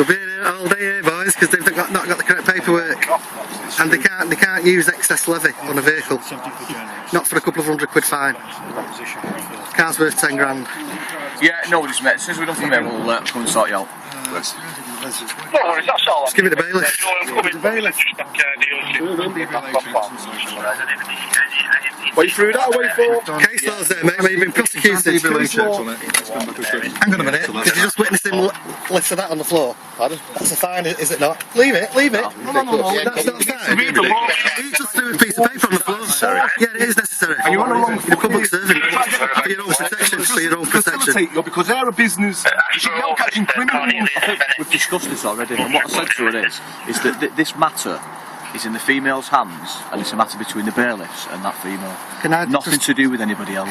You'll be here all day here, boys, because they've not got the correct paperwork. And they can't use excess levy on a vehicle. Not for a couple of £100 fine. Car's worth 10 grand. Yeah, no worries, mate. As soon as we're done from there, we'll come and sort you out. No worries, that's all. Just give it to Bailiffs. Wait through that, wait for. Case laws there, mate. You've been prosecuted. Hang on a minute. Did you just witness him lift of that on the floor? Pardon? That's a fine, is it not? Leave it, leave it. No, that's not fine. You just threw a piece of paper on the floor. Yeah, it is necessary. And you're on a wrong You're a public servant. For your own protection, for your own protection. Because they're a business. You're catching criminals. We've discussed this already, and what I said to her is that this matter is in the female's hands, and it's a matter between the bailiffs and that female. Nothing to do with anybody else.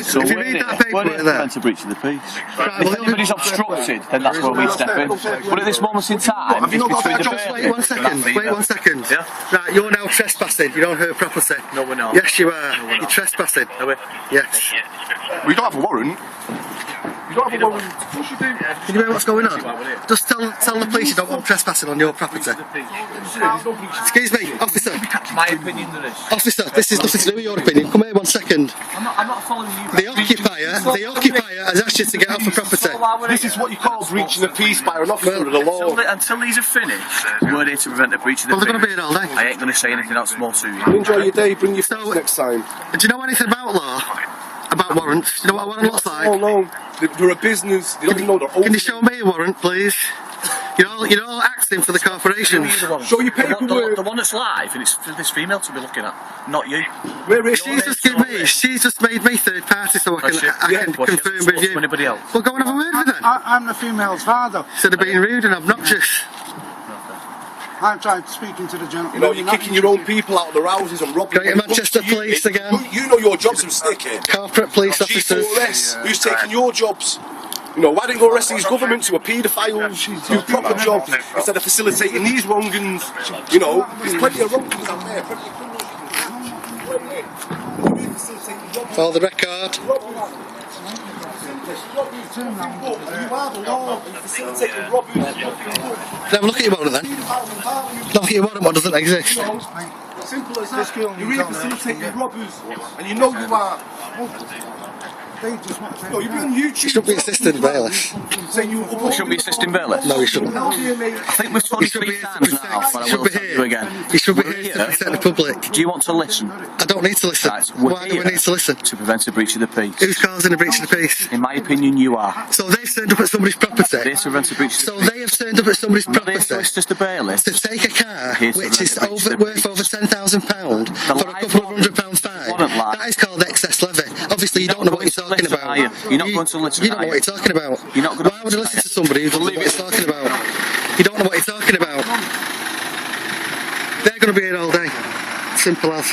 So if you read that paperwork there, to breach of the peace. If anybody's obstructed, then that's where we step in. But at this moment in time, it's between the bailiffs. Wait one second. Yeah? Right, you're now trespassing. You don't hurt property. No, we're not. Yes, you are. You're trespassing. Are we? Yes. We don't have a warrant. You don't have a warrant. Of course you do. Can you hear what's going on? Just tell the police you don't want trespassing on your property. Excuse me, officer. My opinion there is. Officer, this is nothing to do with your opinion. Come here 1 second. I'm not following you. The occupier has asked you to get off the property. This is what you call breaching the peace by an officer of the law. Until these are finished, we're here to prevent a breach of the Well, they're peace. going to be here all day. I ain't going to say anything else more to you. Enjoy your day, bring your friends next time. Do you know anything about law? About warrants? Do you know what a warrant looks like? Oh no, they're a business, they don't even know they're open. Can you show me a warrant, please? You're all acting for the corporations. Show your paperwork. The one that's live, and it's for this female to be looking at, not you. Where is She's just made me third party so I can confirm with you. Anybody else? Well, go and have a word with them. I'm the female's father. Instead of being rude and obnoxious. I've tried speaking to the gentleman. You know, you're kicking your own people out of their houses and robbing Go to Manchester Police again. You know your job's a sticky. Corporate police officers. G4S, who's taking your jobs? You know, why didn't you go arrest these governments who are paedophiles, do proper jobs, instead of facilitating these wrongins? You know, there's plenty of wrongins out there, plenty of criminals. For the record. You are the law, and facilitating robbers. Have a look at your warrant then. Look at your warrant, what doesn't exist. Simple as that. You're here facilitating robbers, and you know you are. No, you'll be on YouTube. You should be assistant bailiff. You shouldn't be assisting bailiffs? No, you shouldn't. I think we've told you 3 times now, but I will tell you again. You should be here to protect the public. Do you want to listen? I don't need to listen. Right, Why do we need to listen? To prevent a breach of the peace. Who's causing a breach of the peace? In my opinion, you are. So they've turned up at somebody's property. Here to prevent a breach of the So peace. they have turned up at somebody's property It's just the bailiffs. to take a car Here to which is prevent a breach of the worth peace. over £10,000 for a couple of £100 fine. That is called excess levy. Obviously, you don't know what you're talking about. You're not going to listen. You don't know what you're talking about. You're not going to Why would you listen to somebody who doesn't know what he's talking about? You don't know what you're talking about. They're going to be here all day. Simple as.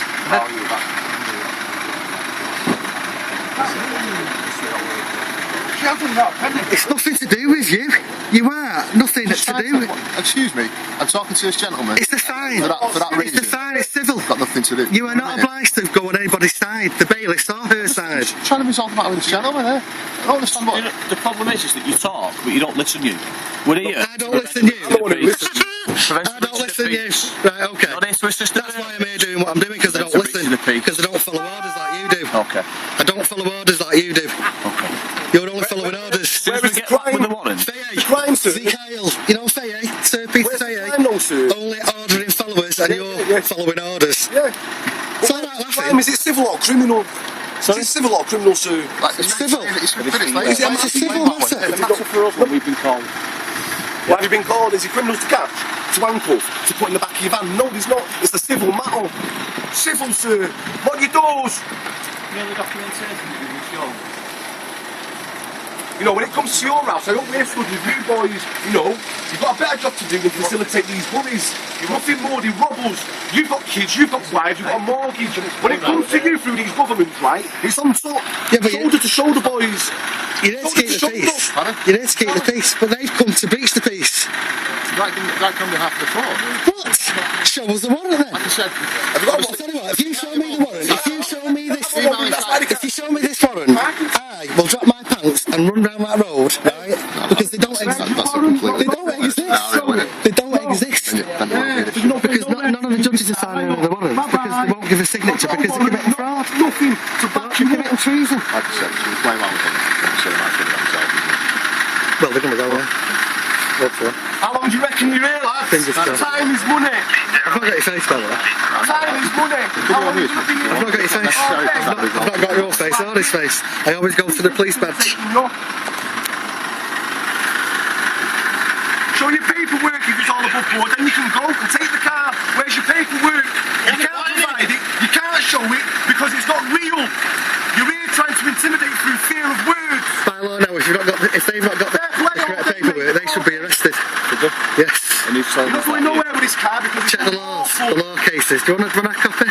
It's nothing to do with you. You are nothing to do with. Excuse me, I'm talking to this gentleman. It's the fine. For that reason. It's the fine. It's civil. Got nothing to do. You are not obliged to go on anybody's side. The bailiffs or her side. Trying to resolve the matter with this gentleman here. I don't understand what. The problem is that you talk, but you don't listen. We're here. I don't listen. You. I don't want to listen. I don't listen. You. Right. Okay. That's why I'm here doing what I'm doing, because I don't listen. Because I don't follow orders like you do. Okay. I don't follow orders like you do. Okay. You're only following orders. Where is the crime? With the warrant? Faye. Crime, sir. Kyle. You know Faye? Sir Peter Where's the Faye? crime, no, sir? Only ordering followers and you're yeah. following orders. Yeah. It's all right Crime, laughing. is it civil or criminal? Is it civil or criminal, sir? It's civil. It's It's a civil matter. It's a matter for us when we've been called. Why have you been called? Is it criminals to catch? To handcuff? To put in the back of your van? No, there's not. It's a civil matter. Civil, sir. What you does? Merely documentation that we've shown. You know, when it comes to your house, I hope we're stood with you boys. You know, you've got a better job to do than facilitate these bullies. You're nothing more than robbers. You've got kids, you've got wives, you've got a mortgage. When it comes to you through these governments, right, it's on top. Yeah, but shoulder to shoulder, boys. You need to keep the peace. You need to keep the peace, but they've come to breach the peace. That can be half the court. What? Show us the warrant then. Like I said, Tell you what, if you show me the warrant, if you show me this warrant, I will drop my pants and run round that road, right? Because they don't exist. that's a complete. They don't exist. won't give a signature because they're committing fraud. Nothing to back They're you up. committing treason. Like I said, she was playing around with them. So they might get themselves. Well, they're going to go there. Hopefully. How long do you reckon you're here, lads? Fingers crossed. Time is money. I've not got your face, by the way. Time is money. How long are you going to be here? I've not got your face. I've not got your face or his face. I always go for the police badge. Show your paperwork if it's all above board, then you can go and take the car. Where's your paperwork? You can't provide it, you can't show it because it's not real. You're here trying to intimidate through fear of words. By law now, if they've not got the correct paperwork, they should be arrested. Yes. And he's told You're not going nowhere with this car because Check the laws, the law cases. Do you want a copy?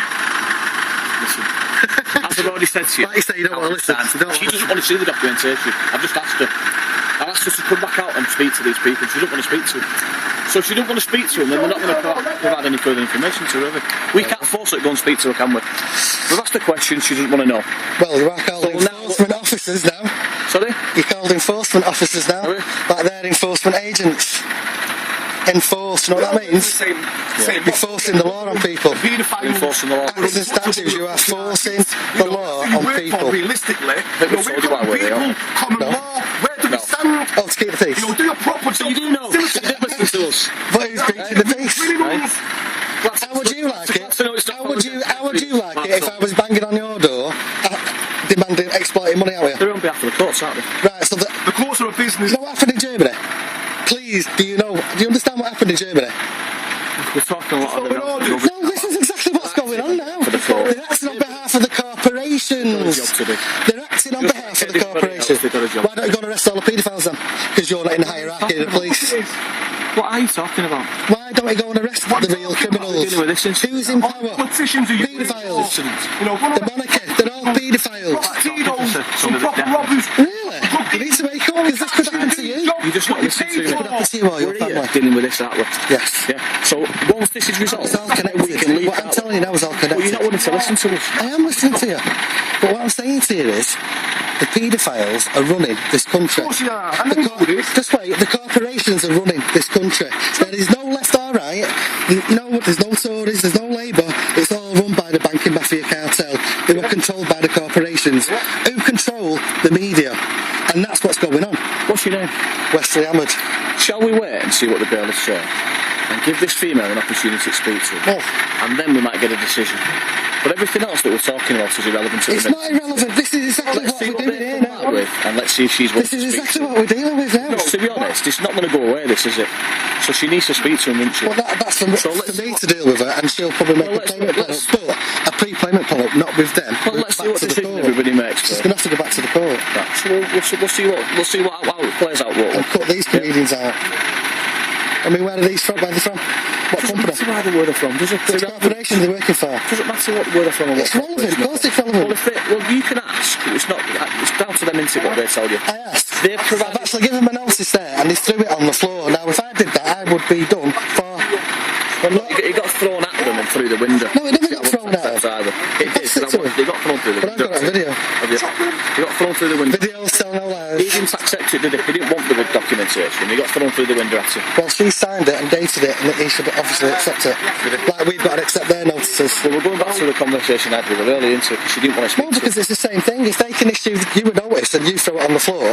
Listen, as I've already said to you, Like you say, you don't want to listen. she doesn't want to see the documentation. I've just asked her. I've asked her to come back out and speak to these people. She doesn't want to speak to them. So if she doesn't want to speak to them, then we're not going to provide any further information to her. We can't force her to go and speak to her, can we? We've asked her questions, she doesn't want to know. Well, you are called enforcement officers now. Sorry? You're called enforcement officers now. Are we? Like they're enforcement agents. Enforce, you know what that means? You're forcing the law on people. Enforcing the law. Acts and statutes, you are forcing the law on people. Realistically, we've told you why we're here. common No. law, where do we stand? Oh, to keep the peace. You know, do your proper job. You do know. You did listen to us. But who's keeping the peace? Criminals. How would you like it? How would you like it if I was banging on your door, demanding, exploiting money out of you? They're on behalf of the courts, aren't they? Right, so The courts are a business. you know what happened in Germany? Please, do you understand what happened in Germany? We're talking a lot of the rubbish. No, this is exactly what's going on now. For the court. They're acting on behalf of the corporations. Job to do. They're acting on behalf of the corporations. They've got a job. Why don't you go and arrest all the paedophiles then? Because you're not in the hierarchy of the police. What are you talking about? Why don't you go and arrest the real criminals? Dealing with this incident. Who's in power? Politicians are Paedophiles. You know, one of The monarchy. They're all paedophiles. some proper robbers. Really? You need to wake up because this could happen to you. You just not listen to me. It could happen to you or your We're here family. dealing with this, aren't we? Yes. Yeah. So once this is resolved, It's all connected. we can leave What I'm that. telling you now is all But connected. you're not willing to listen to us. I am listening to you. But what I'm saying to you is, the paedophiles are running this country. Of course you are. And then do this. Just wait, the corporations are running this country. There is no left or right. There's no Tories, there's no Labour. It's all run by the banking mafia cartel. They were controlled by the corporations who control the media. And that's what's going on. What's your name? Wesley Ahmed. Shall we wait and see what the bailiffs say? And give this female an opportunity to speak to Well, her? And then we might get a decision. But everything else that we're talking about is irrelevant to it's the not irrelevant. This is exactly Let's what see we're what doing they here come back now. with, and let's see if she's willing This is to speak exactly to what we're dealing with now. To be honest, it's not going to go away, this, is it? So she needs to speak to him, doesn't she? Well, that's for me to deal with her, and she'll probably make Well, a payment plan up, but a pre-payment plan up, not with them. Well, let's see Back what to the decision court. everybody makes. She's going to have to go back to the court Right, so we'll see how it plays out. and cut these comedians out. I mean, where are these from? Where are they from? What Doesn't company? matter where the word are from, does it? Which corporation are they working for? Doesn't matter what word are from or what It's relevant, corporation of course they're it's from. relevant. Well, you can ask. It's down to them, isn't it, what they tell you. I asked. They've I've provided. actually given them a notice there, and they threw it on the floor. Now, if I did that, I would be done for... Well, look, it got thrown at them and through the window. No, it never got thrown at them. Either. It did. That's it to They got thrown through the But I've window. got that video. Have you? They got thrown through the window. Videos tell no He lies. didn't accept it, did he? He didn't want the documentation. He got thrown through the window at him. Well, she signed it and dated it, and he should obviously accept it. Like we've got to accept their notices. Well, we're going back to the conversation I had with her earlier, into because she didn't want to No, speak to because it's the same thing. If they can issue you a notice and you throw it on the floor,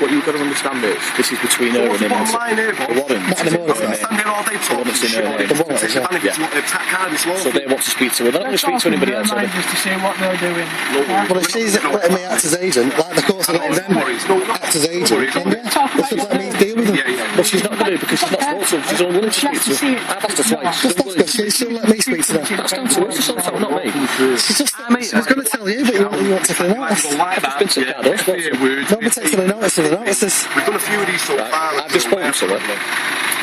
What you've got to understand is, this is between her and him. Bottom isn't line here, it? The boss. warrant. Not anymore, is in is it? her Stand name. here all day talking warrant's in shit. her name. The warrant, Take yeah. advantage Yeah. of what cannabis law. So they want to speak to her. They're not going to speak to anybody else, are they? Just to see what they're doing. well, if she's letting me act as agent, like the courts are letting them act as agent, then yeah, this is let me deal with them. But she's not going to because she's not supposed to. She's unwilling to speak to her. I've asked her twice. She's Just ask her, unwilling. she'll let me speak to them. That's down to her to sort out, not me. She's just, she was going to tell you, but you want to take the notice. I've just been to the house. Nobody takes the notice of the notices. We've done a few of these so far. I've just spoken to her.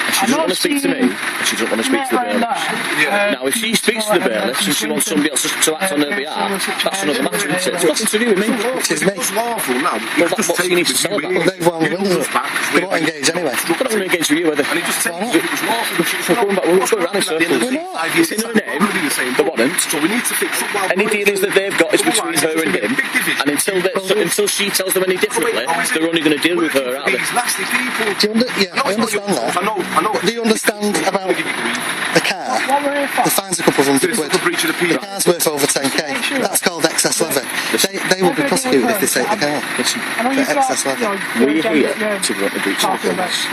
And she doesn't want to speak to me, and she doesn't want to speak to the bailiffs. Now, if she speaks to the bailiffs and she wants somebody else to act on her behalf, that's another matter, isn't it? It's nothing to do with me. Which is me. It's lawful now. Well, that's what she needs to sell Well, about. they've won the windows. They won't engage anyway. They're not going to engage with you, are they? And it just takes Why not? if it was lawful. We're going back, we're going around in circles. It's in her name, the warrant. So we need to fix up while Any dealings that they've got is between her and him, and until she tells them any differently, they're only going to deal with her, aren't they? These nasty people. Yeah, I understand that. I know. Do you understand about the car? The fine's a couple of £100. It's a breach of the The peace. car's worth over will be prosecuted if they take the car. Listen, For excess level. we're here to run the breach of the promise.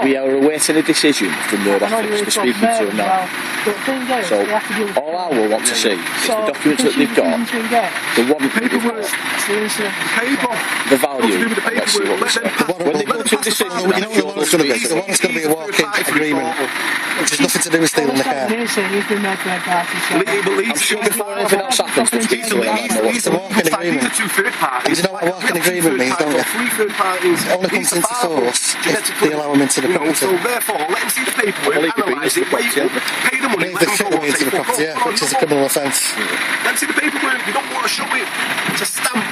We are awaiting a decision from their office. We're speaking to them now. So, all I will want to see is the documents that they've got, the warrant that they've got, the value, and let's see what they say. When they go to a decision, You know what the warrant's going to be? The warrant's going to be a walk-in agreement, which has nothing to do with stealing the car. I'm sure before anything else happens, we'll speak to them. It's a walk-in agreement. Do you know what a walk-in agreement means, don't you? It only comes into force if they allow them into the property. So therefore, let them see the paperwork, analyse it, weigh it up, pay the money, If they fit me into the property, yeah, which is a criminal offence. Let them see the paperwork, they don't want to show it. It's a stamp.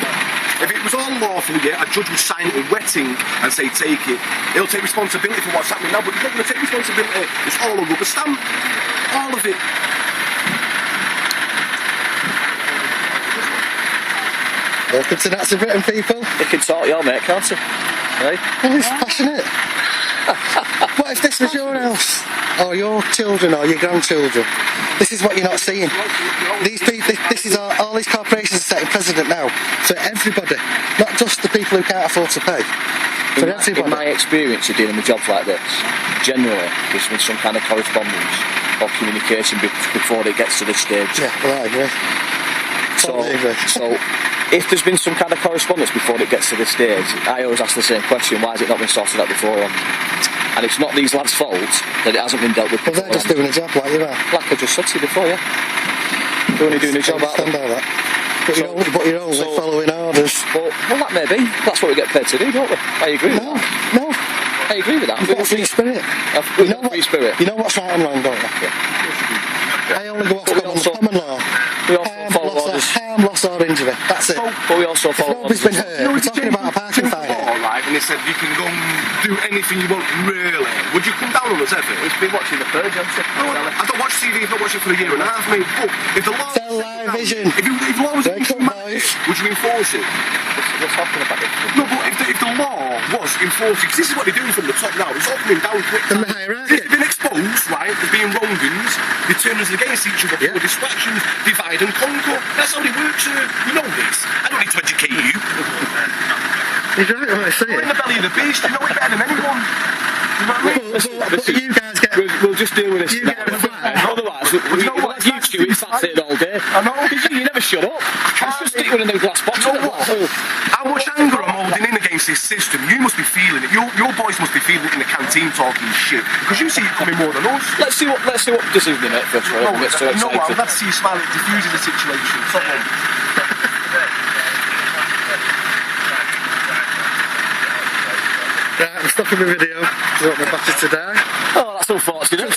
If it was all lawful, yeah, a judge would sign it with wet ink and say, take it. He'll take responsibility for what's happening now, but he's not going to take responsibility. It's all a rubber stamp. All of it. Welcome to That's a Britain, people. They can sort your mate, can't they? Right? Oh, he's passionate. What if this was your house, or your children, or your grandchildren? This is what you're not seeing. These people, this is all these corporations are setting precedent now for everybody, not just the people who can't afford to pay. For everybody. In my experience of dealing with jobs like this, generally there's been some kind of correspondence or communication before it gets to this stage. Yeah, well, I agree. Totally agree. So if there's been some kind of correspondence before it gets to this stage, I always ask the same question: why has it not been sorted out before? And it's not these lads' fault that it hasn't been dealt with. Well, they're just doing a job like you are. Like I just said to you before, yeah. They're only doing a job out there. That. But you're only following orders. Well, that may be. That's what we get paid to do, don't we? I agree with that. No. I agree with that. You've got a free spirit. You know free spirit. You know what's right and wrong, don't you? Yeah. I only go off common law. We also follow orders. Harm, loss or injury. That's it. But we also follow orders. If nobody's been hurt, we're talking about a parking fine. Right, and they said you can go and do anything you want, really. Would you come down on us ever? He's been watching The Purge, hasn't he? I don't watch TV, I've not watched it for a year and a half, mate. But if the law Tell live vision. If the law was would you enforce it? We're talking about it. No, but if the law was enforced, because this is what they're doing from the top now, it's all coming down quick. From the hierarchy. They've been exposed, right, as being wrongdoings, they turn us against each other for distractions, divide and conquer. That's how they work, sir. You know this. I don't need to educate you. He's right when I say You're in the belly of the beast, you know it better than anyone. You know what I mean? But you guys get... We'll just deal with this. You get a flag. Otherwise, you two is sat here all day. I know. Because you never shut up. Let's just stick with a glass box. You know what? How much anger I'm holding in against this system, you must be feeling it. Your boys must be feeling it in the canteen talking shit. Because you see it coming more than us. Let's see what decision they make first. No, I'm glad to see you smile. It diffuses the situation. Right, I'm stopping the video because I want my battery to die. Oh, that's unfortunate.